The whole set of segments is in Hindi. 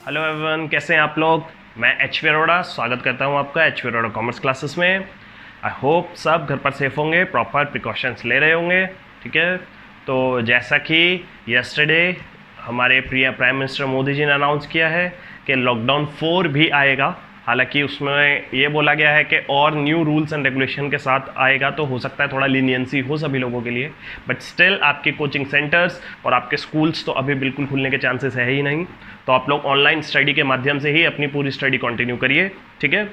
हेलो एवरीवन, कैसे हैं आप लोग। मैं एच वी अरोड़ा स्वागत करता हूं आपका H V Arora commerce classes में। आई होप सब घर पर सेफ होंगे, प्रॉपर प्रिकॉशंस ले रहे होंगे। ठीक है, तो जैसा कि यस्टरडे हमारे प्रिय प्राइम मिनिस्टर मोदी जी ने अनाउंस किया है कि लॉकडाउन 4 भी आएगा। हालांकि उसमें ये बोला गया है कि और न्यू रूल्स एंड रेगुलेशन के साथ आएगा, तो हो सकता है थोड़ा लीनियंसी हो सभी लोगों के लिए, बट स्टिल आपके कोचिंग सेंटर्स और आपके स्कूल्स तो अभी बिल्कुल खुलने के चांसेस है ही नहीं। तो आप लोग ऑनलाइन स्टडी के माध्यम से ही अपनी पूरी स्टडी कंटिन्यू करिए। ठीक है,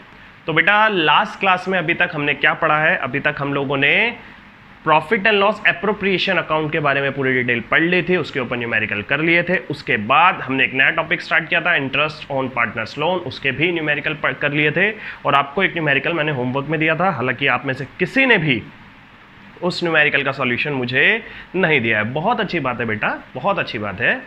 तो बेटा लास्ट क्लास में अभी तक हमने क्या पढ़ा है, अभी तक हम लोगों ने profit and loss appropriation account के बारे में पूरी डिटेल पढ़ ली थी, उसके ऊपर न्यूमेरिकल कर लिए थे। उसके बाद हमने एक नया टॉपिक स्टार्ट किया था, इंटरेस्ट ऑन पार्टनर्स लोन, उसके भी न्यूमेरिकल कर लिए थे। और आपको एक न्यूमेरिकल मैंने होमवर्क में दिया था, हालांकि आप में से किसी ने भी उस न्यूमेरिकल का सॉल्यूशन मुझे नहीं दिया है। बहुत अच्छी बात है बेटा, बहुत अच्छी बात है।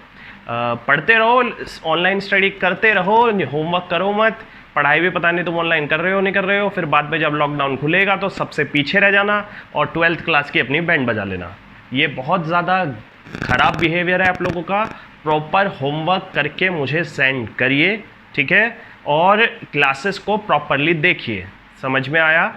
पढ़ते रहो, ऑनलाइन स्टडी करते रहो, होमवर्क करो मत। पढ़ाई भी पता नहीं तुम ऑनलाइन कर रहे हो नहीं कर रहे हो, फिर बाद में जब लॉकडाउन खुलेगा तो सबसे पीछे रह जाना और 12th क्लास की अपनी बैंड बजा लेना। ये बहुत ज़्यादा खराब बिहेवियर है आप लोगों का। प्रॉपर होमवर्क करके मुझे सेंड करिए, ठीक है, और क्लासेस को प्रॉपरली देखिए। समझ में आया?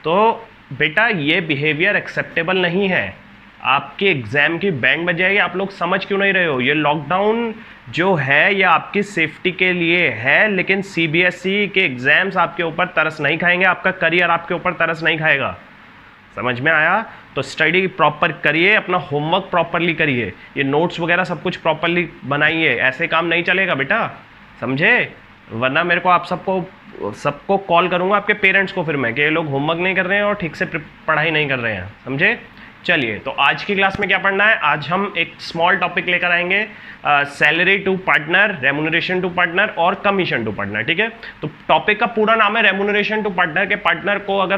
तो बेटा ये बिहेवियर एक्सेप्टेबल नहीं है। आपके एग्जाम की बैंड बज जाएगी। आप लोग समझ क्यों नहीं रहे हो? ये लॉकडाउन जो है ये आपकी सेफ्टी के लिए है, लेकिन सीबीएसई के एग्जाम्स आपके ऊपर तरस नहीं खाएंगे, आपका करियर आपके ऊपर तरस नहीं खाएगा। समझ में आया? तो स्टडी प्रॉपर करिए, अपना होमवर्क प्रॉपरली करिए, ये नोट्स वगैरह सब कुछ प्रॉपरली बनाइए। ऐसे काम नहीं चलेगा बेटा, समझे? वरना मेरे को आप सबको कॉल करूंगा, आपके पेरेंट्स को, फिर मैं कि ये लोग होमवर्क नहीं कर रहे हैं और ठीक से पढ़ाई नहीं कर रहे हैं। समझे? चलिए, तो आज की क्लास में क्या पढ़ना है? आज हम एक स्मॉल टॉपिक लेकर आएंगे, salary to partner, remuneration to partner और कमीशन टू पार्टनर। ठीक है, तो टॉपिक का पूरा नाम है रेम्यूनरेशन टू पार्टनर। के पार्टनर को अगर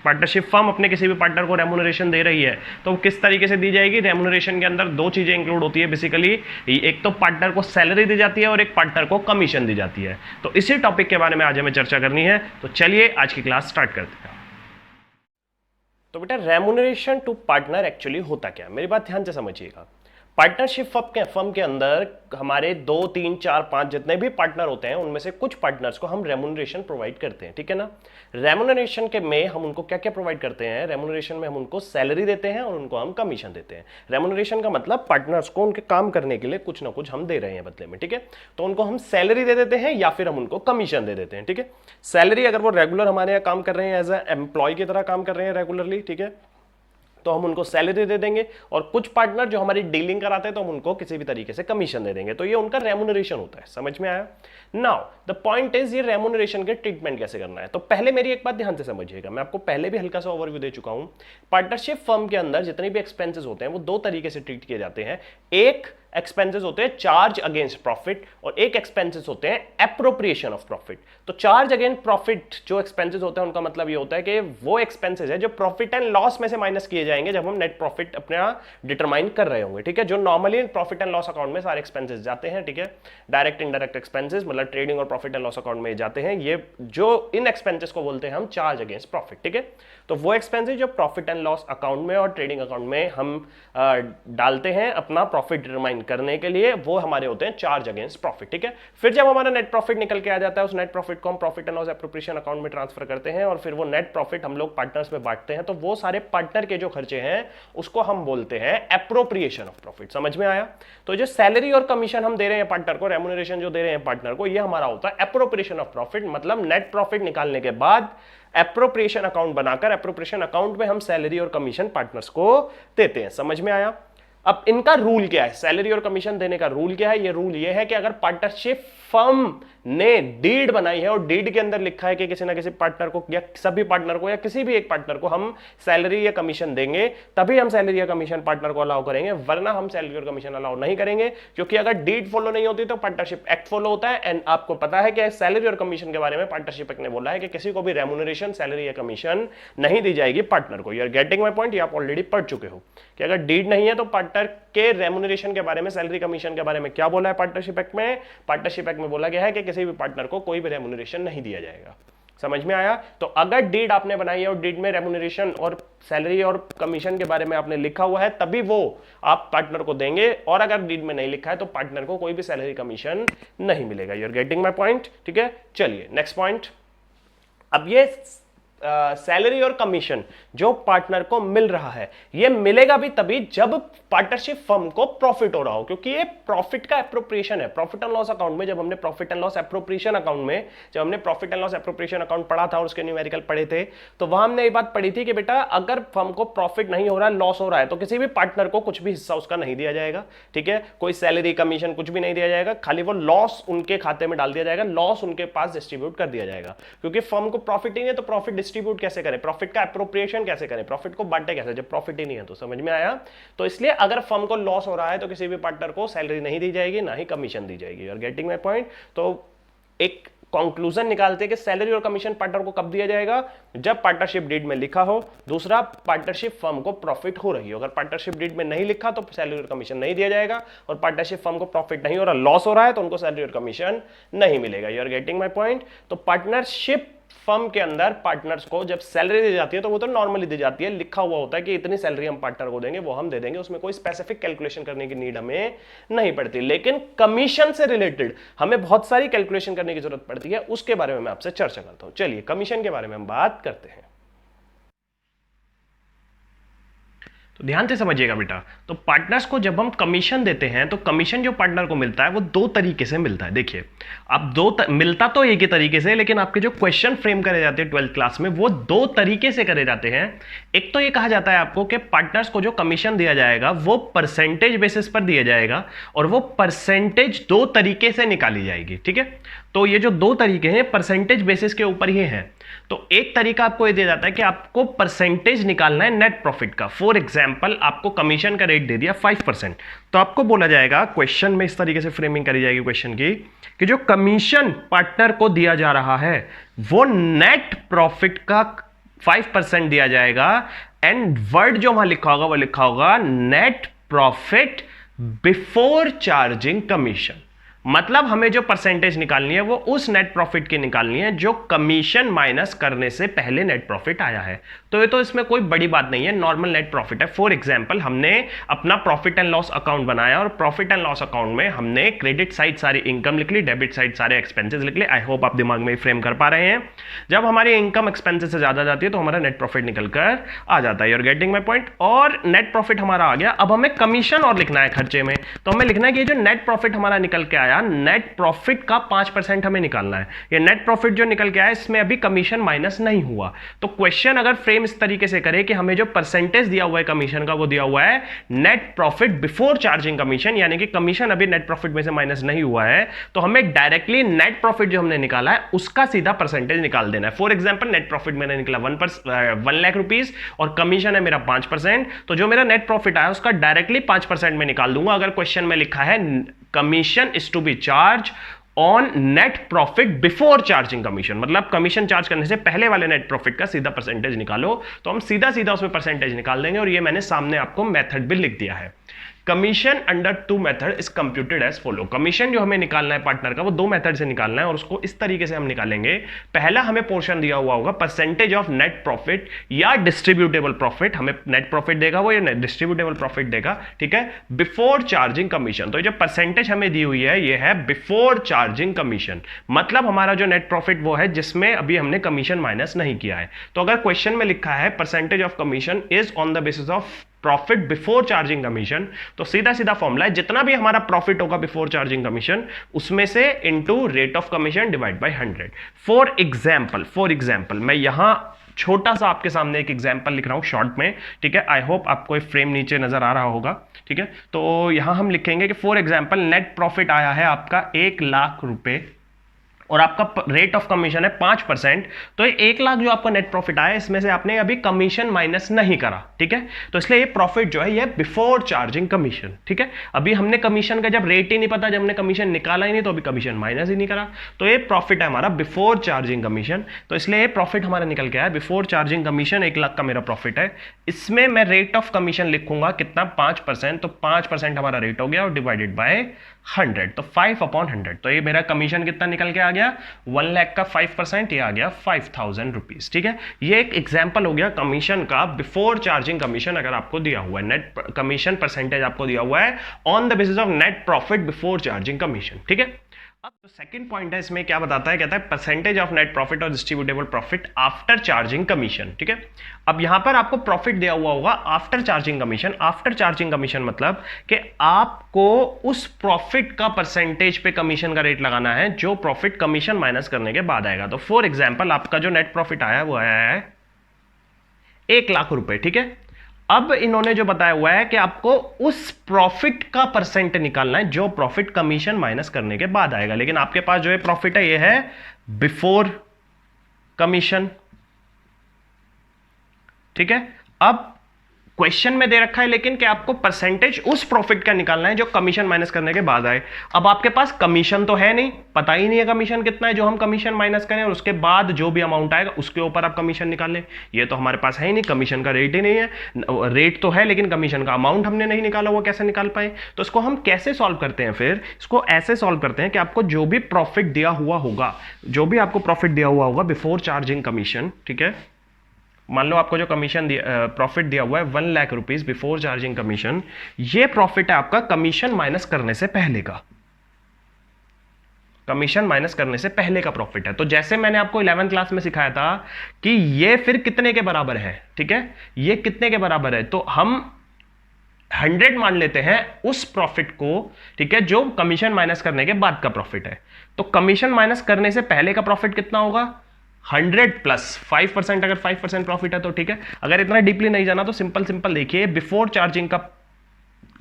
पार्टनरशिप फर्म अपने किसी भी पार्टनर को रेम्यूनरेशन दे रही है तो किस तरीके से दी जाएगी। रेम्यूनरेशन के अंदर दो चीजें इंक्लूड होती है बेसिकली, एक तो पार्टनर को सैलरी दी जाती है और एक पार्टनर को कमीशन दी जाती है। तो इसी टॉपिक के बारे में आज हमें चर्चा करनी है। तो चलिए आज की क्लास स्टार्ट करते हैं। तो बेटा रेम्यूनरेशन टू पार्टनर एक्चुअली होता क्या, मेरी बात ध्यान से समझिएगा। पार्टनरशिप फर्म के अंदर हमारे 2 3 4 5 जितने भी पार्टनर होते हैं उनमें से कुछ पार्टनर्स को हम रेम्यूनरेशन प्रोवाइड करते हैं। ठीक है ना? रेम्यूनरेशन के में हम उनको क्या क्या प्रोवाइड करते हैं? रेम्यूनरेशन में हम उनको सैलरी देते हैं और उनको हम कमीशन देते हैं। रेम्यूनरेशन का मतलब पार्टनर्स को उनके काम करने के लिए कुछ ना कुछ हम दे रहे हैं बदले में। ठीक है, तो उनको हम सैलरी दे देते हैं या फिर हम उनको कमीशन दे देते हैं। ठीक है, सैलरी अगर वो रेगुलर हमारे यहाँ काम कर रहे हैं, एज ए एम्प्लॉय की तरह काम कर रहे हैं रेगुलरली, ठीक है, तो हम उनको सैलरी दे देंगे। और कुछ पार्टनर जो हमारी डीलिंग कराते हैं तो हम उनको किसी भी तरीके से कमीशन दे देंगे। तो ये उनका रेम्यूनरेशन होता है। समझ में आया? नाउ द पॉइंट इज ये रेम्यूनरेशन के ट्रीटमेंट कैसे करना है। तो पहले मेरी एक बात ध्यान से समझिएगा, मैं आपको पहले भी हल्का सा ओवरव्यू दे चुका हूं। पार्टनरशिप फर्म के अंदर जितने भी एक्सपेंसेस होते हैं वो दो तरीके से ट्रीट किए जाते हैं। एक एक्सपेंसेस होते हैं चार्ज अगेंस्ट प्रॉफिट और एक एक्सपेंसेस होते हैं एप्रोप्रिएशन ऑफ प्रॉफिट। तो चार्ज अगेंस्ट प्रॉफिट जो एक्सपेंसेस होते हैं उनका मतलब ये होता है कि वो एक्सपेंसेस है जो प्रॉफिट एंड लॉस में से माइनस किए जाएंगे जब हम नेट प्रॉफिट अपना डिटरमाइन कर रहे होंगे। ठीक है, जो normally profit and loss account में सारे एक्सपेंसेस जाते हैं। ठीक है, डायरेक्ट इनडायरेक्ट एक्सपेंसेस मतलब ट्रेडिंग और प्रॉफिट एंड लॉस अकाउंट में जाते हैं। ये जो इन एक्सपेंसेस को बोलते हैं हम चार्ज अगेंस्ट प्रॉफिट। ठीक है, तो वो एक्सपेंसेस जो प्रॉफिट एंड लॉस अकाउंट में और ट्रेडिंग अकाउंट में हम डालते हैं अपना प्रॉफिट डिटरमाइन करने के लिए, वो हमारे होते हैं चार्ज अगेंस्ट प्रॉफिट। ठीक है, फिर जब हमारा नेट प्रॉफिट निकल के आ जाता है उस नेट प्रॉफिट को हम profit and loss appropriation account में ट्रांसफर करते हैं और फिर वो नेट प्रॉफिट हम लोग पार्टनर्स में बांटते हैं। तो वो सारे पार्टनर के जो खर्चे हैं उसको हम बोलते हैं एप्रोप्रिएशन ऑफ प्रॉफिट। समझ में आया? तो जो सैलरी और कमीशन हम दे रहे हैं पार्टनर को, रेम्यूनरेशन जो दे रहे हैं पार्टनर को, ये हमारा होता है एप्रोप्रिएशन ऑफ प्रॉफिट। मतलब नेट प्रॉफिट निकालने के बाद एप्रोप्रिएशन अकाउंट बनाकर एप्रोप्रिएशन अकाउंट में हम सैलरी और कमीशन पार्टनर्स को देते हैं। समझ में आया? अब इनका रूल क्या है? सैलरी और कमीशन देने का रूल क्या है? ये रूल ये है कि अगर पार्टनरशिप फर्म ने डीड बनाई है और डीड के अंदर लिखा है कि किसी ना किसी पार्टनर को या सभी पार्टनर को या किसी भी एक पार्टनर को हम सैलरी या कमीशन देंगे, तभी हम सैलरी या कमीशन पार्टनर को अलाउ करेंगे, वरना हम सैलरी और कमीशन अलाउ नहीं करेंगे। क्योंकि अगर डीड फॉलो नहीं होती तो पार्टनरशिप एक्ट फॉलो होता है। एंड आपको पता है कि सैलरी और कमीशन के बारे में पार्टनरशिप एक्ट ने बोला है कि किसी को भी रेम्यूनरेशन, सैलरी या कमीशन नहीं दी जाएगी पार्टनर को। You are getting my point? ये आप ऑलरेडी पढ़ चुके हो कि अगर डीड नहीं है तो पार्टनर के रेम्यूनरेशन के बारे में, सैलरी कमीशन के बारे में क्या बोला है पार्टनरशिप एक्ट में? पार्टनरशिप एक्ट में बोला गया है कि किसी भी पार्टनर को कोई भी रेम्यूनरेशन नहीं दिया जाएगा। समझ में आया? तो अगर डीड आपने बनाई है और डीड में रेम्यूनरेशन और सैलरी और कमीशन के बारे में आपने लिखा हुआ है तभी वो आप पार्टनर को देंगे, और अगर डीड में नहीं लिखा है तो पार्टनर को कोई भी सैलरी कमीशन नहीं मिलेगा। You are getting my point? ठीक है, चलिए नेक्स्ट पॉइंट। अब ये सैलरी और कमीशन जो पार्टनर को मिल रहा है, ये मिलेगा भी तभी जब पार्टनरशिप फर्म को प्रॉफिट हो रहा हो, क्योंकि ये प्रॉफिट का एप्रोप्रिएशन है। प्रॉफिट एंड लॉस अकाउंट में जब हमने profit and loss appropriation account में जब हमने profit and loss appropriation account पढ़ा था और उसके न्यूमेरिकल पढ़े थे, तो वहां हमने ये बात पढ़ी थी कि बेटा अगर फर्म को प्रॉफिट नहीं हो रहा है, लॉस हो रहा है, तो किसी भी पार्टनर को कुछ भी हिस्सा उसका नहीं दिया जाएगा। ठीक है, कोई सैलरी कमीशन कुछ भी नहीं दिया जाएगा, खाली वो लॉस उनके खाते में डाल दिया जाएगा, लॉस उनके पास डिस्ट्रीब्यूट कर दिया जाएगा। क्योंकि फर्म को प्रॉफिट ही नहीं है तो प्रॉफिट डिस्ट्रीब्यूट कैसे करें, प्रॉफिट का एप्रोप्रिएशन कैसे करें, प्रॉफिट को बांटे कैसे जब प्रॉफिट ही नहीं है? तो समझ में आया? तो इसलिए अगर फर्म को लॉस हो रहा है तो किसी भी पार्टनर को सैलरी नहीं दी जाएगी, ना ही कमीशन दी जाएगी। You are getting my point? तो एक कंक्लूजन निकालते हैं कि सैलरी और कमीशन पार्टनर को कब दिया जाएगा? जब पार्टनरशिप डीड में लिखा हो। दूसरा, पार्टनरशिप फर्म को प्रॉफिट हो रही हो। अगर पार्टनरशिप डीड में नहीं लिखा तो सैलरी और कमीशन नहीं दिया जाएगा, और पार्टनरशिप फर्म को प्रॉफिट नहीं हो रहा, लॉस हो रहा है, तो उनको सैलरी और कमीशन नहीं मिलेगा। You are getting my point? तो पार्टनरशिप फर्म के अंदर पार्टनर्स को जब सैलरी दी जाती है तो वो तो नॉर्मली दी जाती है, लिखा हुआ होता है कि इतनी सैलरी हम पार्टनर को देंगे, वो हम दे देंगे, उसमें कोई स्पेसिफिक कैलकुलेशन करने की नीड हमें नहीं पड़ती। लेकिन कमीशन से रिलेटेड हमें बहुत सारी कैलकुलेशन करने की जरूरत पड़ती है, उसके बारे में मैं आपसे चर्चा करता हूं। चलिए कमीशन के बारे में हम बात करते हैं। तो ध्यान से समझिएगा बेटा, तो पार्टनर्स को जब हम कमीशन देते हैं तो कमीशन जो पार्टनर को मिलता है वो दो तरीके से मिलता है। देखिए, अब मिलता तो एक ही तरीके से, लेकिन आपके जो क्वेश्चन फ्रेम करे जाते हैं 12th क्लास में वो दो तरीके से करे जाते हैं। एक तो ये कहा जाता है आपको कि पार्टनर्स को जो कमीशन दिया जाएगा वो परसेंटेज बेसिस पर दिया जाएगा, और वो परसेंटेज दो तरीके से निकाली जाएगी। ठीक है, तो ये जो दो तरीके हैं परसेंटेज बेसिस के ऊपर ही हैं। तो एक तरीका आपको ये दिया जाता है कि आपको परसेंटेज निकालना है नेट प्रॉफिट का। फॉर एग्जांपल, आपको कमीशन का रेट दे दिया 5%, तो आपको बोला जाएगा, क्वेश्चन में इस तरीके से फ्रेमिंग करी जाएगी क्वेश्चन की, कि जो कमीशन पार्टनर को दिया जा रहा है वो नेट प्रॉफिट का 5% दिया जाएगा, एंड वर्ड जो वहां लिखा होगा वो लिखा होगा net profit before charging commission. मतलब हमें जो परसेंटेज निकालनी है वो उस नेट प्रॉफिट की निकालनी है जो कमीशन माइनस करने से पहले नेट प्रॉफिट आया है। तो ये तो इसमें कोई बड़ी बात नहीं है, नॉर्मल नेट प्रॉफिट है। फॉर एग्जांपल, हमने अपना प्रॉफिट एंड लॉस अकाउंट बनाया और प्रॉफिट एंड लॉस अकाउंट में हमने क्रेडिट साइड सारी इनकम लिख ली, डेबिट साइड सारे एक्सपेंसेस लिख ली। आई होप आप दिमाग में फ्रेम कर पा रहे हैं। जब हमारी इनकम एक्सपेंसेस से ज्यादा जाती है तो हमारा नेट प्रॉफिट निकल कर आ जाता है। You are getting my point? और नेट प्रॉफिट हमारा आ गया, अब हमें कमीशन और लिखना है खर्चे में। तो हमें लिखना है कि जो नेट प्रॉफिट हमारा निकल के आया, नेट प्रॉफिट का 5% हमें निकालना है। ये नेट प्रॉफिट जो निकल के आया इसमें अभी कमीशन माइनस नहीं हुआ। तो क्वेश्चन अगर फ्रेम इस तरीके से करे कि हमें जो परसेंटेज दिया हुआ है कमीशन का वो दिया हुआ है net profit before charging commission, यानी कि कमीशन अभी नेट प्रॉफिट में से माइनस नहीं हुआ है, तो हमें डायरेक्टली नेट प्रॉफिट जो हमने निकाला है उसका सीधा परसेंटेज निकाल देना है। फॉर एग्जांपल, नेट प्रॉफिट मैंने निकला 1 लाख रुपीस और कमीशन है मेरा 5%, तो जो मेरा नेट प्रॉफिट आया उसका डायरेक्टली 5% में निकाल दूंगा। अगर क्वेश्चन में लिखा है commission is to be charge on net profit before charging commission, मतलब कमीशन चार्ज करने से पहले वाले नेट प्रॉफिट का सीधा परसेंटेज निकालो, तो हम सीधा सीधा उसमें परसेंटेज निकाल देंगे। और ये मैंने सामने आपको मेथड भी लिख दिया है। Commission under 2 method is computed as follow. Commission जो हमें निकालना है पार्टनर का वो 2 मेथड से निकालना है, और उसको इस तरीके से हम निकालेंगे। पहला हमें पोर्शन दिया हुआ होगा परसेंटेज ऑफ नेट प्रॉफिट या डिस्ट्रीब्यूटेबल प्रॉफिट, हमें नेट प्रॉफिट देगा वो या डिस्ट्रीब्यूटेबल प्रॉफिट देगा। ठीक है, बिफोर चार्जिंग कमीशन। तो जो परसेंटेज हमें दी हुई है ये है बिफोर चार्जिंग कमीशन, मतलब हमारा जो नेट प्रॉफिट वो है जिसमें अभी हमने कमीशन माइनस नहीं किया है। तो अगर क्वेश्चन में लिखा है percentage of commission is on the basis of profit before charging commission, तो सीधा सीधा फॉर्मूला है जितना भी हमारा प्रॉफिट होगा बिफोर चार्जिंग कमीशन उसमें से into rate of commission divide by 100। For example मैं यहां छोटा सा आपके सामने एक एग्जांपल लिख रहा हूं शॉर्ट में। ठीक है, आई होप आपको एक फ्रेम नीचे नजर आ रहा होगा। ठीक है, तो यहां हम लिखेंगे कि फॉर एग्जांपल नेट प्रॉफिट आया है आपका 1 लाख रुपए और आपका रेट ऑफ कमीशन है 5%। तो ये 1 लाख जो आपका नेट प्रॉफिट आया इसमें से आपने अभी कमीशन माइनस नहीं करा। ठीक है, तो इसलिए ये प्रॉफिट जो है ये बिफोर चार्जिंग कमीशन। ठीक है, अभी हमने कमीशन का जब रेट ही नहीं पता, जब हमने कमीशन निकाला ही नहीं, तो अभी कमीशन माइनस ही नहीं करा, तो ये प्रॉफिट है हमारा बिफोर चार्जिंग कमीशन। तो इसलिए ये प्रॉफिट हमारा निकल के आया बिफोर चार्जिंग कमीशन। 1 लाख का मेरा प्रॉफिट है, इसमें मैं रेट ऑफ कमीशन लिखूंगा कितना 5%, तो 5% हमारा रेट हो गया और डिवाइडेड बाय 100, तो 5/100, तो ये मेरा कमीशन कितना निकल के आ गया, 1 लाख का 5%, ये आ गया 5000 रुपीज। ठीक है, ये एक एग्जाम्पल हो गया कमीशन का, बिफोर चार्जिंग कमीशन अगर आपको दिया हुआ है, नेट कमीशन परसेंटेज आपको दिया हुआ है on the basis of net profit before charging commission. ठीक है, अब जो सेकंड पॉइंट है इसमें क्या बताता है, कहता है परसेंटेज ऑफ नेट प्रॉफिट और distributable profit after charging commission. ठीक है, अब यहां पर आपको प्रॉफिट दिया हुआ होगा after charging commission. After charging commission मतलब कि आपको उस प्रॉफिट का परसेंटेज पे कमीशन का रेट लगाना है जो प्रॉफिट कमीशन माइनस करने के बाद आएगा। तो फॉर एग्जाम्पल आपका जो नेट प्रॉफिट आया वो आया है 1 लाख रुपए। ठीक है, अब इन्होंने जो बताया हुआ है कि आपको उस प्रॉफिट का परसेंट निकालना है जो प्रॉफिट कमीशन माइनस करने के बाद आएगा, लेकिन आपके पास जो है प्रॉफिट है ये है बिफोर कमीशन। ठीक है, अब क्वेश्चन में दे रखा है लेकिन कि आपको परसेंटेज उस प्रॉफिट का निकालना है जो कमीशन माइनस करने के बाद आए। अब आपके पास कमीशन तो है नहीं, पता ही नहीं है कमीशन कितना है जो हम कमीशन माइनस करें, और उसके बाद जो भी अमाउंट आएगा उसके ऊपर आप कमीशन निकाल लें। ये तो हमारे पास है ही नहीं, कमीशन का रेट ही नहीं है, रेट तो है लेकिन कमीशन का अमाउंट हमने नहीं निकाला, वो कैसे निकाल पाए। तो इसको हम कैसे सॉल्व करते हैं, फिर इसको ऐसे सॉल्व करते हैं कि आपको जो भी प्रॉफिट दिया हुआ होगा, जो भी आपको प्रॉफिट दिया हुआ होगा बिफोर चार्जिंग कमीशन, ठीक है, मान लो आपको जो कमीशन प्रॉफिट दिया हुआ है 1 lakh rupees before charging commission, ये प्रॉफिट है आपका कमीशन माइनस करने से पहले का, कमीशन माइनस करने से पहले का प्रॉफिट है। तो जैसे मैंने आपको 11th क्लास में सिखाया था कि ये फिर कितने के बराबर है, ठीक है, ये कितने के बराबर है, तो हम 100 मान लेते हैं उस प्रॉफिट को, ठीक है, जो कमीशन माइनस करने के बाद का प्रॉफिट है। तो कमीशन माइनस करने से पहले का प्रॉफिट कितना होगा, 100 प्लस 5%, अगर 5% प्रॉफिट है तो ठीक है। अगर इतना डीपली नहीं जाना तो सिंपल देखिए, बिफोर चार्जिंग का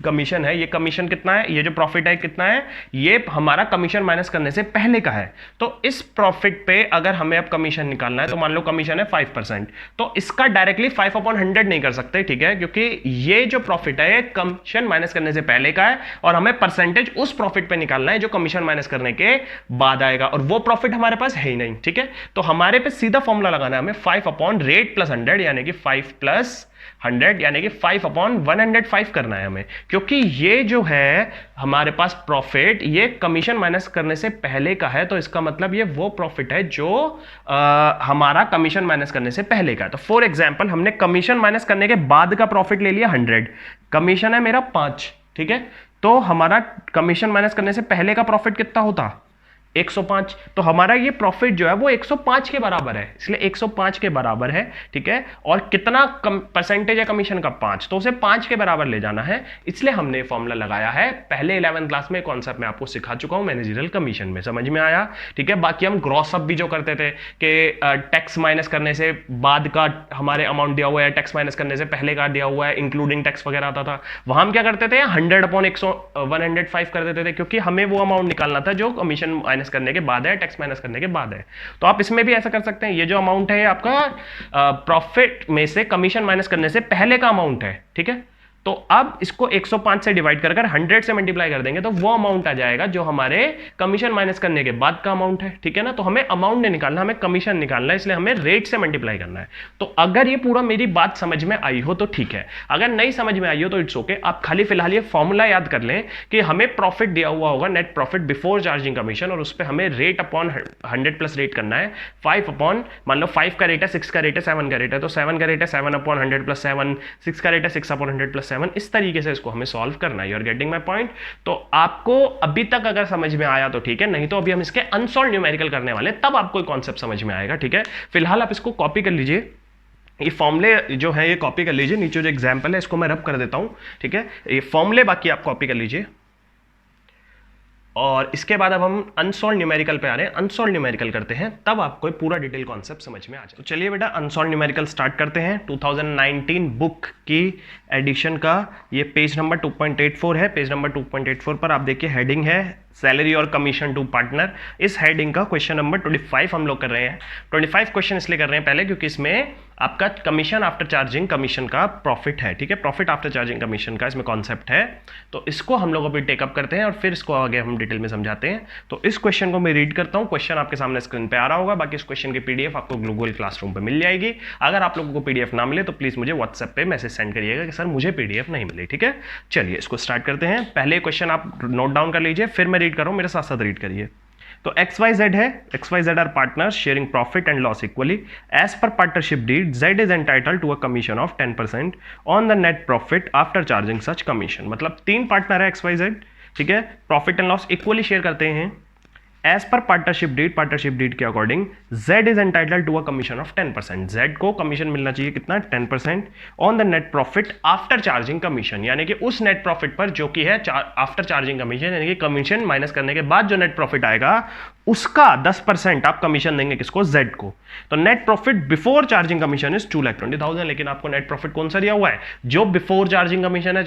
कमीशन है, ये कमीशन कितना है, ये जो प्रॉफिट है कितना है, ये हमारा कमीशन माइनस करने से पहले का है। तो इस प्रॉफिट पे अगर हमें अब कमीशन निकालना है, तो मान लो कमीशन है 5%, तो इसका डायरेक्टली 5/100 नहीं कर सकते, ठीक है, क्योंकि ये जो प्रॉफिट है ये कमीशन माइनस करने से पहले का है और हमें परसेंटेज उस प्रॉफिट पे निकालना है जो कमीशन माइनस करने के बाद आएगा, और वो प्रॉफिट हमारे पास है ही नहीं। ठीक है, तो हमारे पे सीधा फॉर्मूला लगाना है हमें 5/rate + 100, यानी कि 5 + 100, यानी कि 5/105 करना है हमें, क्योंकि ये जो है हमारे पास प्रॉफिट ये कमीशन माइनस करने से पहले का है, तो इसका मतलब ये वो प्रॉफिट है जो हमारा कमीशन माइनस करने से पहले का है। तो फॉर एग्जांपल हमने कमीशन माइनस करने के बाद का प्रॉफिट ले लिया 100, कमीशन है मेरा 5, ठीक है, तो हमारा कमीशन माइनस करने से पहले का प्रॉफिट कितना होता, 105। तो हमारा ये प्रॉफिट जो है वो 105 के बराबर है, इसलिए 105 के बराबर है, ठीक है, और कितना परसेंटेज है कमीशन का, 5, तो उसे 5 के बराबर ले जाना है, इसलिए हमने फॉर्मूला लगाया है। पहले 11th क्लास में कॉन्सेप्ट में आपको सिखा चुका हूं, मैनेजरियल कमीशन में, समझ में आया, ठीक है। बाकी हम ग्रॉस अप भी जो करते थे कि टैक्स माइनस करने से बाद का हमारे अमाउंट दिया हुआ है, टैक्स माइनस करने से पहले का दिया हुआ है, इंक्लूडिंग टैक्स वगैरह आता था, वहां हम क्या करते थे, 100/105 कर देते थे, क्योंकि हमें वो अमाउंट निकालना था जो कमीशन माइनस करने के बाद है, टैक्स माइनस करने के बाद है। तो आप इसमें भी ऐसा कर सकते हैं, ये जो अमाउंट है आपका प्रॉफिट में से कमीशन माइनस करने से पहले का अमाउंट है, ठीक है। तो अब इसको 105 से डिवाइड कर 100 से मल्टीप्लाई कर देंगे तो वो अमाउंट आ जाएगा जो हमारे कमीशन माइनस करने के बाद का अमाउंट है, ठीक है ना। तो हमें अमाउंट नहीं निकालना, हमें कमीशन निकालना है, इसलिए हमें रेट से मल्टीप्लाई करना है। तो अगर ये पूरा मेरी बात समझ में आई हो तो ठीक है, अगर नहीं समझ में आई हो तो इट्स ओके। आप खाली फिलहाल ये फॉर्मूला याद कर लें कि हमें प्रॉफिट दिया हुआ होगा, net profit before charging commission, और उस पर हमें रेट अपॉन 100 प्लस रेट करना है, 5 मान लो 5 का रेट है, 6 का रेट है, 7 का रेट है, तो 7 का रेट है 7/100 + 7, 6 का रेट है 6/100 + 7, इस तरीके से इसको हमें सॉल्व करना है। You are getting my point. तो आपको अभी तक अगर समझ में आया तो ठीक है, नहीं तो अभी हम इसके अनसॉल्व न्यूमेरिकल करने वाले हैं, तब आपको कॉन्सेप्ट समझ में आएगा, ठीक है। फिलहाल आप इसको कॉपी कर लीजिए, ये फॉर्मूले जो है ये कॉपी कर लीजिए, नीचे जो एग्जांपल है इसको मैं रब कर देता हूं, ठीक है, ये फॉर्मूले बाकी आप कॉपी कर लीजिए। और इसके बाद अब हम अनसॉल्व न्यूमेरिकल पे आ रहे हैं, अनसॉल्व न्यूमेरिकल करते हैं, तब आपको पूरा डिटेल कॉन्सेप्ट समझ में आ जाए। तो चलिए बेटा अनसॉल्व न्यूमेरिकल स्टार्ट करते हैं। 2019 बुक की एडिशन का ये पेज नंबर 2.84 है। पेज नंबर 2.84 पर आप देखिए हेडिंग है सैलरी और कमीशन टू पार्टनर। इस हेडिंग का क्वेश्चन नंबर 25 हम लोग कर रहे हैं। 25 क्वेश्चन इसलिए कर रहे हैं पहले क्योंकि इसमें आपका कमीशन आफ्टर चार्जिंग कमीशन का प्रॉफिट है, ठीक है, प्रॉफिट आफ्टर चार्जिंग कमीशन का इसमें कॉन्सेप्ट है। तो इसको हम लोग अभी टेकअप करते हैं और फिर इसको आगे हम डिटेल में समझाते हैं। तो इस क्वेश्चन को मैं रीड करता हूँ, क्वेश्चन आपके सामने स्क्रीन पे आ रहा होगा, बाकी इस क्वेश्चन की पीडीएफ आपको गूगल क्लासरूम पे मिल जाएगी। अगर आप लोगों को पीडीएफ ना मिले तो प्लीज मुझे व्हाट्सएप पे मैसेज सेंड करिएगा कि सर मुझे पीडीएफ नहीं मिली, ठीक है। चलिए इसको स्टार्ट करते हैं। पहले क्वेश्चन आप नोट डाउन कर लीजिए, फिर मैं रीड कर रहा हूँ, मेरे साथ साथ रीड करिए। तो XYZ है, XYZ are partners sharing profit and loss equally. As per partnership deed Z is entitled to a commission of 10% on the net profit after charging such commission. मतलब 3 पार्टनर है XYZ, ठीक है, profit and loss equally share करते हैं। एज पर पार्टनरशिप डीड के according Z is entitled to a commission of 10%। Z को कमीशन मिलना चाहिए कितना, 10% on the net profit after charging commission, यानी कि उस नेट प्रॉफिट पर जो कि है आफ्टर चार्जिंग कमीशन, यानी कि कमीशन माइनस करने के बाद जो नेट प्रॉफिट आएगा उसका 10% आप कमीशन देंगे किसको, Z को। तो net profit before charging commission is 2,20,000, लेकिन आपको नेट प्रॉफिट कौन सा दिया हुआ है, जो बिफोर चार्जिंग कमीशन है,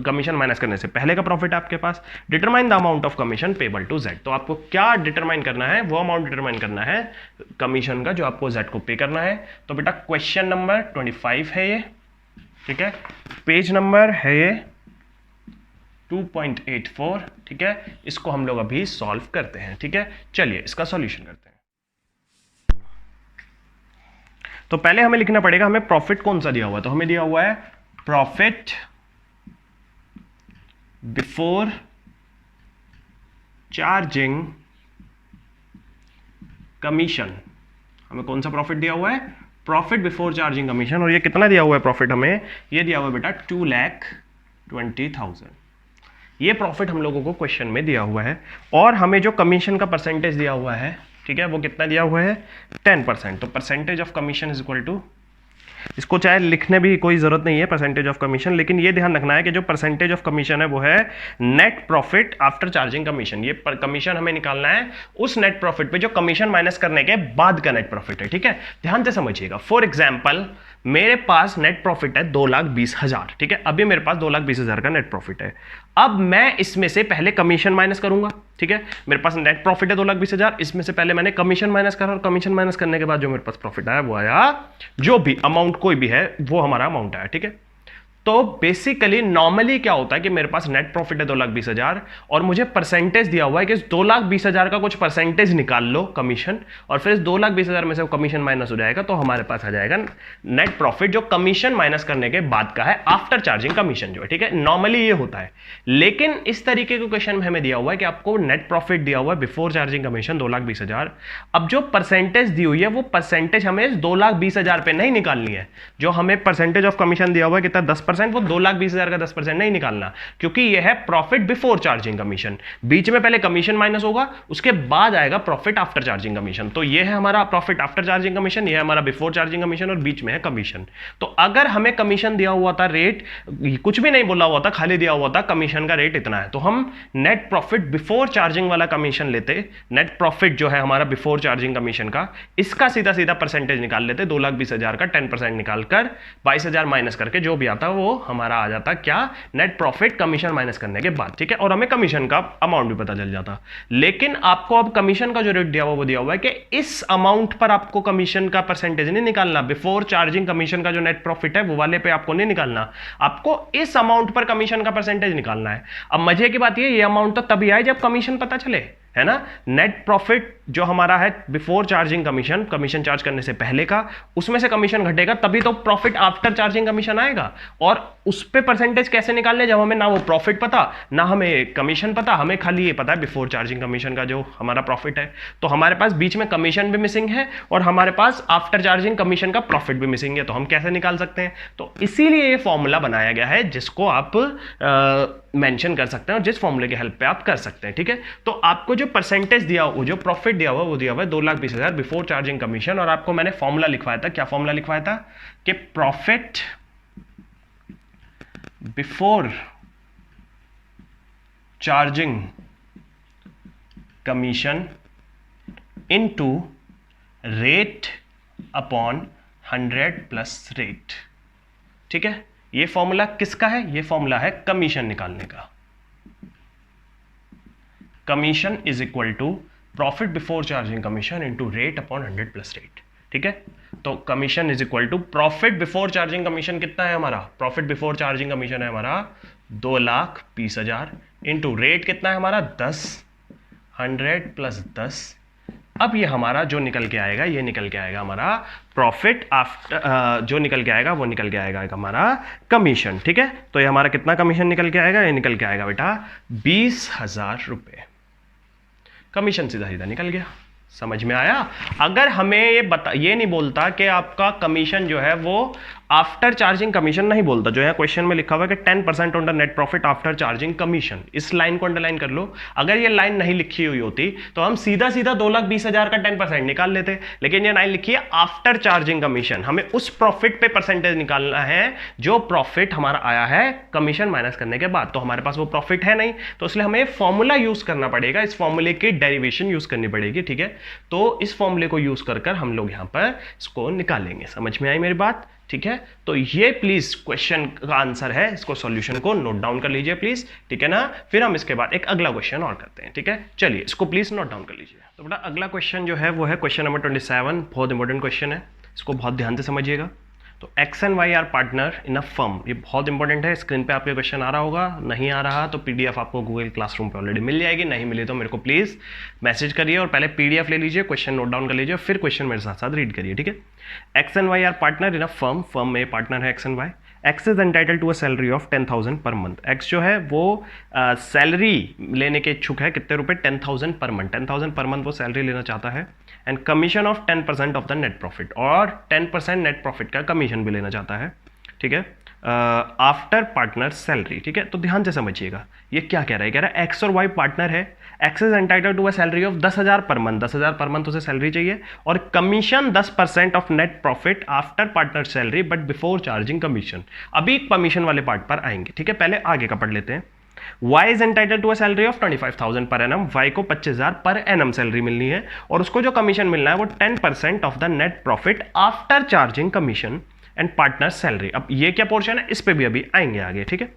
कमीशन माइनस करने से पहले का प्रॉफिट आपके पास। Determine the amount of commission payable to Z। तो आपको क्या डिटरमाइन करना है, वो अमाउंट डिटरमाइन करना है कमीशन का जो आपको Z को पे करना है। तो बेटा क्वेश्चन नंबर 25 है ये, ठीक है, पेज नंबर है ये 2.84, ठीक है। इसको हम लोग अभी सॉल्व करते हैं, ठीक है। चलिए इसका सॉल्यूशन करते हैं। तो पहले हमें लिखना पड़ेगा हमें प्रॉफिट कौन सा दिया हुआ है। तो हमें दिया हुआ है प्रॉफिट बिफोर चार्जिंग कमीशन। हमें कौन सा प्रॉफिट दिया हुआ है, प्रॉफिट बिफोर चार्जिंग कमीशन। और ये कितना दिया हुआ है प्रॉफिट, हमें ये दिया हुआ है बेटा 2,20,000। ये प्रॉफिट हम लोगों को क्वेश्चन में दिया हुआ है। और हमें जो कमीशन का परसेंटेज दिया हुआ है, ठीक है, वो कितना दिया हुआ है, 10%। तो percentage of commission is equal to, इसको चाहे लिखने भी कोई जरूरत नहीं है परसेंटेज ऑफ कमीशन, लेकिन ये ध्यान रखना है कि जो परसेंटेज ऑफ कमीशन है वो है net profit after charging commission. ये कमीशन हमें निकालना है उस नेट प्रॉफिट पे जो कमीशन माइनस करने के बाद का नेट प्रॉफिट है, ठीक है। ध्यान से समझिएगा। फॉर एग्जाम्पल मेरे पास नेट प्रॉफिट है 2,20,000, ठीक है, अभी मेरे पास 2,20,000 का नेट प्रॉफिट है। अब मैं इसमें से पहले कमीशन माइनस करूंगा, ठीक है। मेरे पास नेट प्रॉफिट है 2,20,000, इसमें से पहले मैंने कमीशन माइनस करा और कमीशन माइनस करने के बाद जो मेरे पास प्रॉफिट आया वो आया, जो भी अमाउंट कोई भी है वो हमारा अमाउंट आया, ठीक है। तो बेसिकली नॉर्मली क्या होता है कि मेरे पास नेट प्रॉफिट है 2,20,000 और मुझे परसेंटेज दिया हुआ है कि 2,20,000 का कुछ परसेंटेज निकाल लो कमीशन, और फिर इस 2,20,000 में से कमीशन माइनस हो जाएगा, तो हमारे पास आ जाएगा नेट प्रॉफिट जो कमीशन माइनस करने के बाद का है आफ्टर चार्जिंग कमीशन जो है, ठीक है। नॉर्मली ये होता है, लेकिन इस तरीके के क्वेश्चन में हमें दिया हुआ है कि आपको नेट प्रॉफिट दिया हुआ है बिफोर चार्जिंग कमीशन 2,20,000। अब जो परसेंटेज दी हुई है वो परसेंटेज हमें 2,20,000 पे नहीं निकालनी है। जो हमें परसेंटेज ऑफ कमीशन दिया हुआ है कितना, 10%, वो 2,20,000 का 10% नहीं निकालना, क्योंकि यह है प्रॉफिट बिफोर चार्जिंग कमीशन। बीच में पहले कमीशन माइनस होगा, उसके बाद आएगा प्रॉफिट आफ्टर चार्जिंग कमीशन। तो यह है हमारा प्रॉफिट आफ्टर चार्जिंग कमीशन, यह है हमारा बिफोर चार्जिंग कमीशन, और बीच में है कमीशन। तो अगर हमें कमीशन दिया हुआ था रेट, कुछ भी नहीं बोला हुआ था, खाली दिया हुआ था कमीशन का रेट इतना है, तो हम नेट प्रॉफिट बिफोर चार्जिंग वाला कमीशन लेते, नेट प्रॉफिट जो है हमारा बिफोर चार्जिंग कमीशन का, इसका सीधा सीधा परसेंटेज निकाल लेते, 2,20,000 का 10% निकालकर 22,000 माइनस करके जो भी आता वो हमारा आ जाता क्या, नेट प्रॉफिट कमीशन माइनस करने के बाद, ठीक है। और हमें कमीशन का अमाउंट भी पता चल जाता। लेकिन आपको अब कमीशन का जो रेट दिया हुआ वो दिया हुआ है कि इस अमाउंट पर आपको कमीशन का परसेंटेज नहीं निकालना, बिफोर चार्जिंग कमीशन का जो नेट प्रॉफिट है वो वाले पे आपको नहीं निकालना, आपको इस अमाउंट पर कमीशन का परसेंटेज निकालना है। अब मजे की बात ये अमाउंट तो तभी आए जब कमीशन पता चले, है ना। नेट प्रॉफिट जो हमारा है before charging commission, commission charge करने से पहले का, उसमें से कमीशन घटेगा तभी तो प्रॉफिट आफ्टर चार्जिंग कमीशन आएगा। और उस पे परसेंटेज कैसे निकालने, जब हमें ना वो प्रॉफिट पता ना हमें कमीशन पता, हमें खाली ये पता है बिफोर चार्जिंग कमीशन का जो हमारा प्रॉफिट है। तो हमारे पास बीच में कमीशन भी मिसिंग है और हमारे पास आफ्टर चार्जिंग कमीशन का प्रॉफिट भी मिसिंग है, तो हम कैसे निकाल सकते हैं। तो इसीलिए ये फॉर्मूला बनाया गया है जिसको आप मेंशन कर सकते हैं और जिस फॉर्मूले की हेल्प पे आप कर सकते हैं, ठीक है। तो आपको जो परसेंटेज दिया हुआ, जो प्रॉफिट दिया हुआ वो दिया हुआ है 2,20,000 बिफोर चार्जिंग कमीशन, और आपको मैंने फॉर्मूला लिखवाया था। क्या फॉर्मूला लिखवाया था कि profit before charging commission into rate upon 100 plus rate, ठीक है। ये फॉर्मूला किसका है, ये फॉर्मूला है कमीशन निकालने का। Commission is equal to profit before charging commission into rate upon 100 plus rate, ठीक है। तो commission is equal to profit before charging commission कितना है हमारा, प्रॉफिट बिफोर चार्जिंग कमीशन है हमारा 2,20,000 इंटू रेट कितना है हमारा 10, 100 + 10। अब ये हमारा जो निकल के आएगा, ये निकल के आएगा हमारा प्रॉफिट आफ्टर, जो निकल के आएगा वो निकल के आएगा हमारा कमीशन। ठीक है, तो ये हमारा कितना कमीशन निकल के आएगा, ये निकल के आएगा बेटा 20,000 रुपए कमीशन, सीधा सीधा निकल गया। समझ में आया। अगर हमें ये नहीं बोलता कि आपका कमीशन जो है वो आफ्टर चार्जिंग कमीशन नहीं बोलता, जो है क्वेश्चन में लिखा हुआ है कि 10% on the net profit after charging commission, इस लाइन को अंडरलाइन कर लो। अगर ये लाइन नहीं लिखी हुई होती तो हम सीधा सीधा 2,20,000 का 10% निकाल लेते, लेकिन ये लाइन लिखी है आफ्टर चार्जिंग कमीशन, हमें उस प्रॉफिट पे परसेंटेज निकालना है जो प्रॉफिट हमारा आया है कमीशन माइनस करने के बाद। तो हमारे पास वो प्रॉफिट है नहीं, तो इसलिए हमें फॉर्मूला यूज करना पड़ेगा, इस फॉर्मूले की डेरिवेशन यूज करनी पड़ेगी। ठीक है, तो इस फॉर्मूले को यूज कर हम लोग यहां पर इसको निकालेंगे। समझ में आई मेरी बात। ठीक है, तो ये प्लीज क्वेश्चन का आंसर है, इसको सॉल्यूशन को नोट डाउन कर लीजिए प्लीज। ठीक है ना, फिर हम इसके बाद एक अगला क्वेश्चन और करते हैं। ठीक है, चलिए इसको प्लीज नोट डाउन कर लीजिए। तो बेटा अगला क्वेश्चन जो है वो है क्वेश्चन नंबर 27, बहुत इंपॉर्टेंट क्वेश्चन है, इसको बहुत ध्यान से समझिएगा। तो X and Y are partner in a firm, ये बहुत इंपॉर्टेंट है। स्क्रीन पे आपके क्वेश्चन आ रहा होगा, नहीं आ रहा तो पीडीएफ आपको गूगल क्लासरूम पे ऑलरेडी मिल जाएगी, नहीं मिली तो मेरे को प्लीज मैसेज करिए और पहले पीडीएफ ले लीजिए, क्वेश्चन नोट डाउन कर लीजिए, फिर क्वेश्चन मेरे साथ साथ रीड करिए। ठीक है, X and Y are partner in a firm, firm में पार्टनर है X and Y. X is entitled to a salary of 10,000 per month. X जो है वो सैलरी लेने के इच्छुक है, कितने रुपए, 10,000 पर मंथ, 10,000 पर मंथ वो सैलरी लेना चाहता है। And commission of 10% of the net profit, और 10% नेट प्रॉफिट का कमीशन भी लेना चाहता है। ठीक है, आफ्टर पार्टनर सैलरी। ठीक है, तो ध्यान से समझिएगा ये क्या कह रहा है, कह रहा है एक्स और वाई पार्टनर है, X is entitled to a salary of 10,000 per month, 10,000 per month उसे सैलरी चाहिए, और commission 10% of net profit after partner salary but before charging commission. अभी कमीशन वाले पार्ट पर आएंगे। ठीक है, पहले आगे का पढ़ लेते हैं। Y is entitled to a salary of 25,000 per annum, Y को 25,000 पर एनम सैलरी मिलनी है, और उसको जो कमीशन मिलना है वो 10% of the net profit after charging commission and partner salary. अब ये क्या पोर्शन है, इस पे भी अभी आएंगे आगे। ठीक है,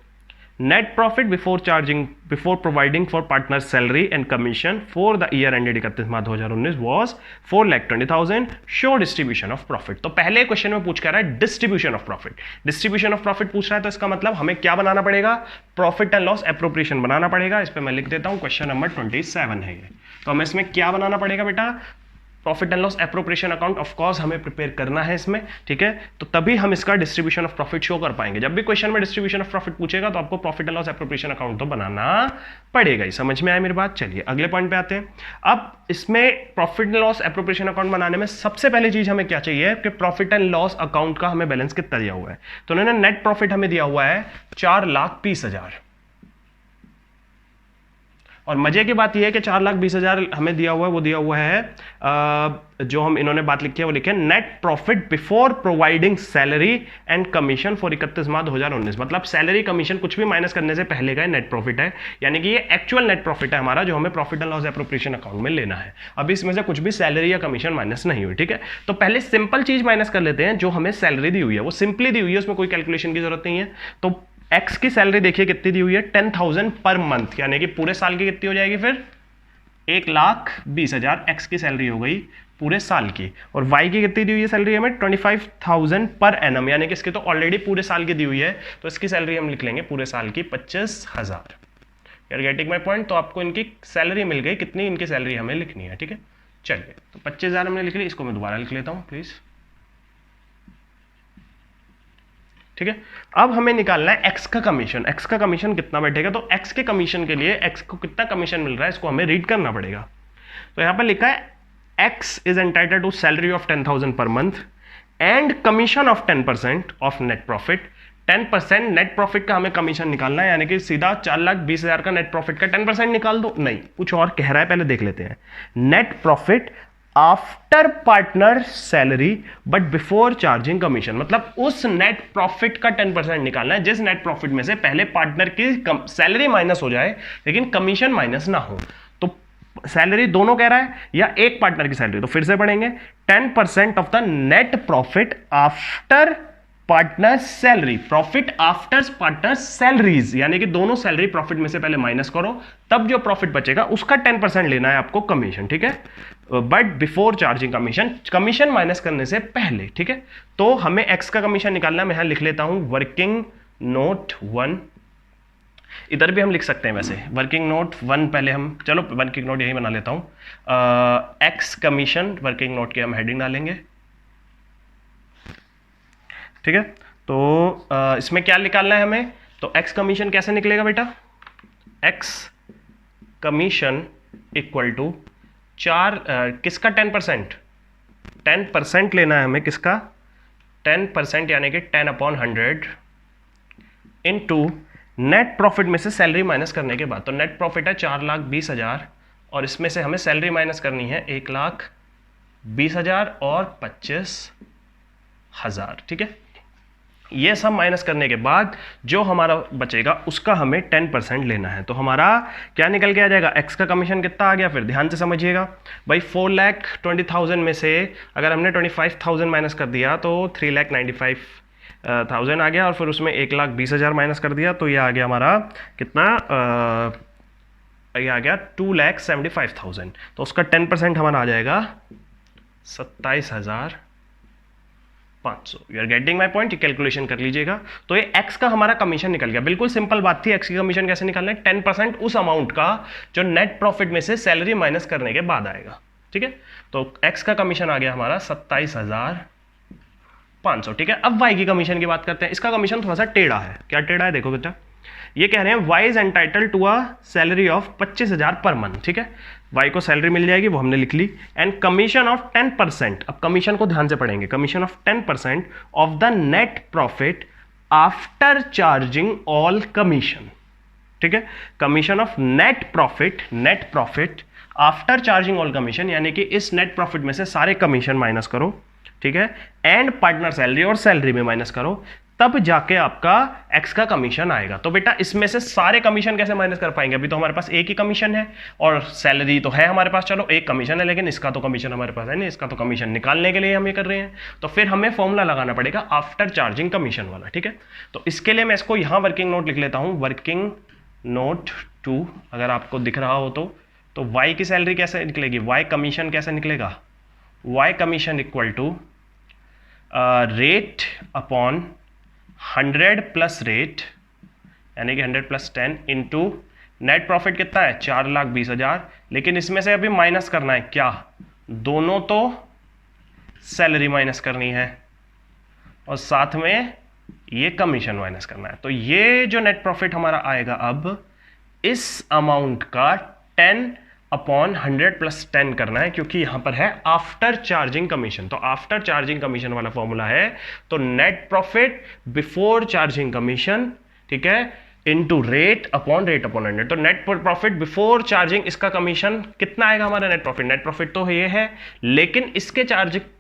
net profit before charging, before providing for partner salary and commission for the year ended 31 March 2019 was 4,20,000। Show distribution of profit. तो पहले क्वेश्चन में पूछ कर रहा है distribution of profit, distribution of profit पूछ रहा है, तो इसका मतलब हमें क्या बनाना पड़ेगा, प्रॉफिट एंड लॉस एप्रोप्रिएशन बनाना पड़ेगा। इस पर मैं लिख देता हूं, क्वेश्चन नंबर 27 है ये। तो हमें इसमें क्या बनाना पड़ेगा बेटा, profit and loss appropriation account of course हमें प्रिपेयर करना है इसमें। ठीक है, तो तभी हम इसका डिस्ट्रीब्यूशन ऑफ प्रॉफिट शो कर पाएंगे। जब भी क्वेश्चन में डिस्ट्रीब्यूशन ऑफ प्रॉफिट पूछेगा तो आपको profit and loss appropriation account तो बनाना पड़ेगा ही। समझ में आया मेरी बात। चलिए अगले पॉइंट पे आते हैं। अब इसमें profit and loss appropriation account बनाने में सबसे पहले चीज हमें क्या चाहिए कि प्रॉफिट एंड लॉस अकाउंट का हमें बैलेंस कितना दिया हुआ है। तो उन्होंने नेट प्रॉफिट हमें दिया हुआ है 4,20,000, और मजे की बात यह है कि 4,20,000 हमें दिया हुआ है, वो दिया हुआ है जो हम इन्होंने बात लिखी है वो लिखे net profit before providing salary and commission for 31 मार्च 2019। मतलब सैलरी कमीशन कुछ भी माइनस करने से पहले का नेट प्रॉफिट है, यानी कि ये एक्चुअल नेट प्रॉफिट है हमारा, जो हमें profit and loss appropriation account में लेना है। अभी इसमें से कुछ भी सैलरी या कमीशन माइनस नहीं हुई। ठीक है, तो पहले सिंपल चीज माइनस कर लेते हैं, जो हमें सैलरी दी हुई है वो सिंपली दी हुई है, उसमें कोई कैलकुलेशन की जरूरत नहीं है। तो एक्स की सैलरी देखिए कितनी दी हुई है, 10,000 पर मंथ, यानी कि पूरे साल की कितनी हो जाएगी फिर 1,20,000 एक्स की सैलरी हो गई पूरे साल की। और वाई की कितनी दी हुई है सैलरी हमें 25,000 पर एनम, यानी कि इसकी तो ऑलरेडी पूरे साल की दी हुई है, तो इसकी सैलरी हम लिख लेंगे पूरे साल की 25,000। यार गेटिंग माई पॉइंट। तो आपको इनकी सैलरी मिल गई, कितनी इनकी सैलरी हमें लिखनी है। ठीक है, चलिए तो 25,000 हमने लिख ली, इसको मैं दोबारा लिख लेता हूँ प्लीज। ठीक है, अब हमें निकालना है एक्स का कमीशन। एक्स का कमीशन कितना बैठेगा, तो एक्स के कमीशन के लिए एक्स को कितना कमीशन मिल रहा है इसको हमें रीड करना पड़ेगा। तो यहां पर लिखा है X is entitled to salary of 10,000 per month and commission of 10% of net profit. 10% net profit का हमें कमीशन निकालना है, यानी कि सीधा 4,20,000 का नेट प्रॉफिट का 10% निकाल दो, नहीं कुछ और कह रहा है, पहले देख लेते हैं। Net profit after partner salary but before charging commission, मतलब उस नेट प्रॉफिट का 10% निकालना है जिस नेट प्रॉफिट में से पहले पार्टनर की सैलरी माइनस हो जाए लेकिन कमीशन माइनस ना हो। तो सैलरी दोनों कह रहा है या एक पार्टनर की सैलरी, तो फिर से पढ़ेंगे 10% of the net profit after partner salary, profit after partner salaries, यानी कि दोनों सैलरी प्रॉफिट में से पहले माइनस करो, तब जो प्रॉफिट बचेगा उसका 10% लेना है आपको कमीशन, ठीक है, but before charging commission, commission minus करने से पहले, ठीक है। तो हमें एक्स का कमीशन निकालना है, मैं यहां लिख लेता हूं वर्किंग नोट 1, इधर भी हम लिख सकते हैं वैसे वर्किंग नोट 1, पहले हम चलो वर्किंग नोट यही बना लेता हूं, एक्स कमीशन, वर्किंग नोट की हम हेडिंग डालेंगे, ठीक है। तो इसमें क्या निकालना है हमें, तो एक्स कमीशन कैसे निकलेगा बेटा, एक्स कमीशन इक्वल टू 4 किसका 10%, 10% लेना है हमें, किसका 10%, यानी कि 10/100 इनटू नेट प्रॉफिट में से सैलरी माइनस करने के बाद, तो नेट प्रॉफिट है 4,20,000 और इसमें से हमें सैलरी माइनस करनी है 1,20,000 और 25,000, ठीक है। ये सब माइनस करने के बाद जो हमारा बचेगा उसका हमें 10% लेना है। तो हमारा क्या निकल के आ जाएगा, एक्स का कमीशन कितना आ गया, फिर ध्यान से समझिएगा भाई, 4,20,000 में से अगर हमने 25,000 माइनस कर दिया तो 3,95,000 आ गया, और फिर उसमें 1,20,000 माइनस कर दिया तो ये आ गया हमारा कितना, ये आ गया 2,75,000। तो उसका 10% हमारा आ जाएगा 27,500। You are getting my point, calculation कर लीजिएगा। तो ये एक्स का हमारा कमीशन निकल गया, बिल्कुल सिंपल बात थी। एक्स की कमीशन कैसे निकालना है, 10% उस अमाउंट का जो नेट प्रॉफिट में से सैलरी माइनस करने के बाद आएगा, ठीक है। तो एक्स का कमीशन आ गया हमारा 27,500, ठीक है। अब वाई की कमीशन की बात करते हैं। इसका कमीशन थोड़ा सा टेढ़ा है। क्या टेढ़ा है, देखो बेटा, ये कह रहे हैं Y is entitle to a salary of 25,000 per month, ठीक है। वाई को सैलरी मिल जाएगी, वो हमने लिख ली, एंड कमीशन ऑफ 10%। अब कमीशन को ध्यान से पढ़ेंगे, commission of 10% of the net profit after charging all commission, ठीक है। Commission of net profit after charging all commission, यानी कि इस नेट प्रॉफिट में से सारे कमीशन माइनस करो, ठीक है, एंड पार्टनर सैलरी और सैलरी में माइनस करो, तब जाके आपका एक्स का कमीशन आएगा। तो बेटा इसमें से सारे कमीशन कैसे माइनस कर पाएंगे, अभी तो हमारे पास एक ही कमीशन है और सैलरी तो है हमारे पास, चलो एक कमीशन है, लेकिन इसका तो कमीशन हमारे पास है नहीं, इसका तो कमीशन निकालने के लिए हम ये कर रहे हैं। तो फिर हमें फॉर्मूला लगाना पड़ेगा आफ्टर चार्जिंग कमीशन वाला, ठीक है। तो इसके लिए मैं इसको यहां वर्किंग नोट लिख लेता हूं, वर्किंग नोट 2, अगर आपको दिख रहा हो तो वाई की सैलरी कैसे निकलेगी, वाई कमीशन कैसे निकलेगा, Y commission equal to rate upon 100 plus rate, यानी कि 100 प्लस 10 इंटू नेट प्रॉफिट कितना है 4,20,000, लेकिन इसमें से अभी माइनस करना है क्या, दोनों तो सैलरी माइनस करनी है और साथ में ये कमीशन माइनस करना है। तो ये जो नेट प्रॉफिट हमारा आएगा अब इस अमाउंट का 10/100 प्लस 10 करना है, क्योंकि यहां पर है आफ्टर चार्जिंग कमीशन। तो आफ्टर चार्जिंग कमीशन वाला फॉर्मूला है, तो net profit before charging commission, ठीक है, इनटू रेट अपॉन 100। तो नेट प्रॉफिट बिफोर चार्जिंग इसका कमीशन कितना आएगा हमारा नेट प्रॉफिट तो ये है, लेकिन इसके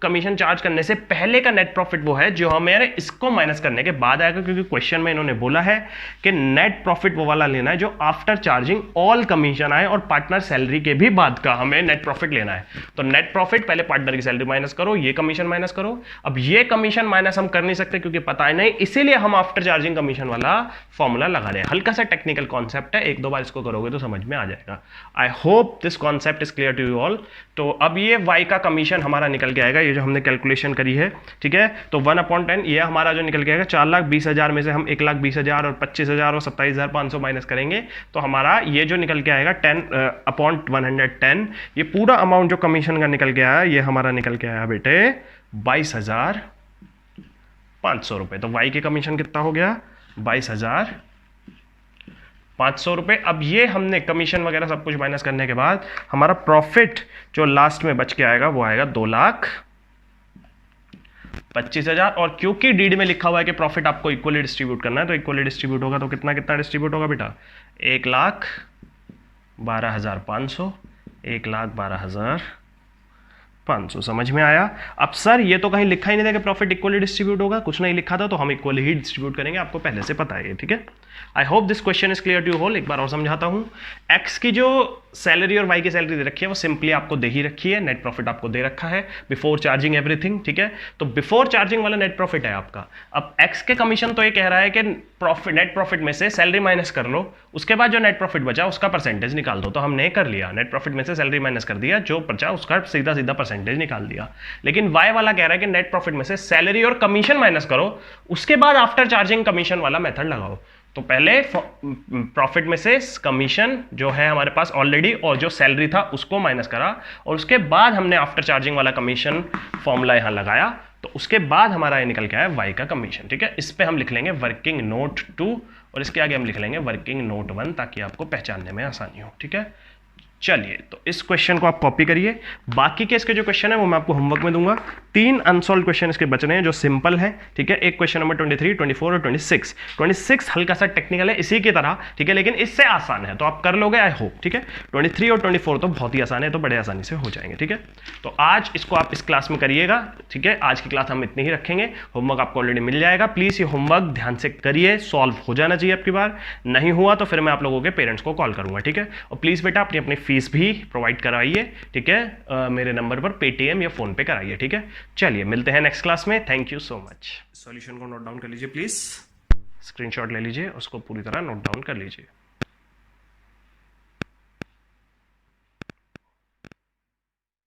कमीशन चार्ज करने से पहले का नेट प्रॉफिट वो है जो हमें इसको माइनस करने के बाद आएगा, क्योंकि क्वेश्चन में इन्होंने बोला है कि नेट प्रॉफिट वो वाला लेना है जो आफ्टर चार्जिंग ऑल कमीशन आए और पार्टनर सैलरी के भी बाद का हमें नेट प्रॉफिट लेना है। तो नेट प्रॉफिट पहले पार्टनर की सैलरी माइनस करो, ये कमीशन माइनस करो। अब ये कमीशन माइनस हम कर नहीं सकते क्योंकि पता है नहीं, इसीलिए हम आफ्टर चार्जिंग कमीशन वाला फॉर्मूला लगा रहे हैं। हल्का सा टेक्निकल कॉन्सेप्ट है, एक दो बार इसको करोगे तो समझ में आ जाएगा। I hope this concept is clear to you all. तो अब ये वाई का कमीशन हमारा निकल के आएगा, ये जो हमने कैलकुलेशन करी है, ठीक है। तो 1/10 ये हमारा जो निकल के आएगा 4,20,000 में से हम 1,20,000 और 25,000 और 27,500 माइनस करेंगे, तो हमारा ये जो निकल के आएगा 10/110, ये पूरा अमाउंट जो कमीशन का निकल के आया ये हमारा निकल के आया बेटे 22,500 रुपए। तो वाई के कमीशन कितना हो गया 22,500 रुपए। अब ये हमने कमीशन वगैरह सब कुछ माइनस करने के बाद हमारा प्रॉफिट जो लास्ट में बच के आएगा वो आएगा 2,25,000। और क्योंकि डीड में लिखा हुआ है कि प्रॉफिट आपको इक्वली डिस्ट्रीब्यूट करना है, तो इक्वली डिस्ट्रीब्यूट होगा तो कितना कितना डिस्ट्रीब्यूट होगा बेटा 1,12,500, 1,12,500 500। समझ में आया? अब सर ये तो कहीं लिखा ही नहीं था कि प्रॉफिट इक्वली डिस्ट्रीब्यूट होगा, कुछ नहीं लिखा था, तो हम इक्वली ही डिस्ट्रीब्यूट करेंगे, आपको पहले से पता है, ठीक है। I hope this question is clear to you all. एक बार और समझाता हूं। एक्स की जो सैलरी और वाई की सैलरी दे रखी है वो सिंपली आपको दे ही रखी है, नेट प्रॉफिट आपको दे रखा है बिफोर चार्जिंग एवरीथिंग, ठीक है। तो बिफोर चार्जिंग वाला नेट प्रॉफिट है आपका। अब एक्स के कमीशन तो ये कह रहा है कि प्रॉफिट, नेट प्रॉफिट में से सैलरी माइनस कर लो, उसके बाद जो नेट प्रॉफिट बचा उसका परसेंटेज निकाल दो। तो हमने कर लिया, नेट प्रॉफिट में से सैलरी माइनस कर दिया, जो बचा उसका सीधा सीधा परसेंटेज निकाल दिया। लेकिन वाई वाला कह रहा है कि नेट प्रॉफिट में से सैलरी और कमीशन माइनस करो, उसके बाद आफ्टर चार्जिंग कमीशन वाला मेथड लगाओ। तो पहले प्रॉफिट में से कमीशन जो है हमारे पास ऑलरेडी और जो सैलरी था उसको माइनस करा, और उसके बाद हमने आफ्टर चार्जिंग वाला कमीशन फॉर्मूला यहां लगाया, तो उसके बाद हमारा ये निकल के आया वाई का कमीशन, ठीक है। इस पे हम लिख लेंगे वर्किंग नोट 2 और इसके आगे हम लिख लेंगे वर्किंग नोट 1 ताकि आपको पहचानने में आसानी हो, ठीक है। चलिए, तो इस क्वेश्चन को आप कॉपी करिए। बाकी के इसके जो क्वेश्चन है वो मैं आपको होमवर्क में दूंगा। 3 अनसॉल्व क्वेश्चन इसके बच रहे हैं जो सिंपल है, ठीक है। एक क्वेश्चन नंबर 23, 24 और 26। 26 हल्का सा टेक्निकल है इसी की तरह, ठीक है, लेकिन इससे आसान है, तो आप कर लोगे आई होप, ठीक है। 23 और 24 तो बहुत ही आसान है, तो बड़े आसानी से हो जाएंगे, ठीक है। तो आज इसको आप इस क्लास में करिएगा, ठीक है। आज की क्लास हम इतनी ही रखेंगे, होमवर्क आपको ऑलरेडी मिल जाएगा। प्लीज ये होमवर्क ध्यान से करिए, सॉल्व हो जाना चाहिए आपकी बार, नहीं हुआ तो फिर मैं आप लोगों के पेरेंट्स को कॉल करूंगा, ठीक है। और प्लीज बेटा अपनी अपनी फीस भी प्रोवाइड कराइए, ठीक है। मेरे नंबर पर पेटीएम या फोन पे कराइए, ठीक है। चलिए, मिलते हैं नेक्स्ट क्लास में। Thank you so much. Solution को नोट डाउन कर लीजिए प्लीज, स्क्रीनशॉट ले लीजिए, उसको पूरी तरह नोट डाउन कर लीजिए।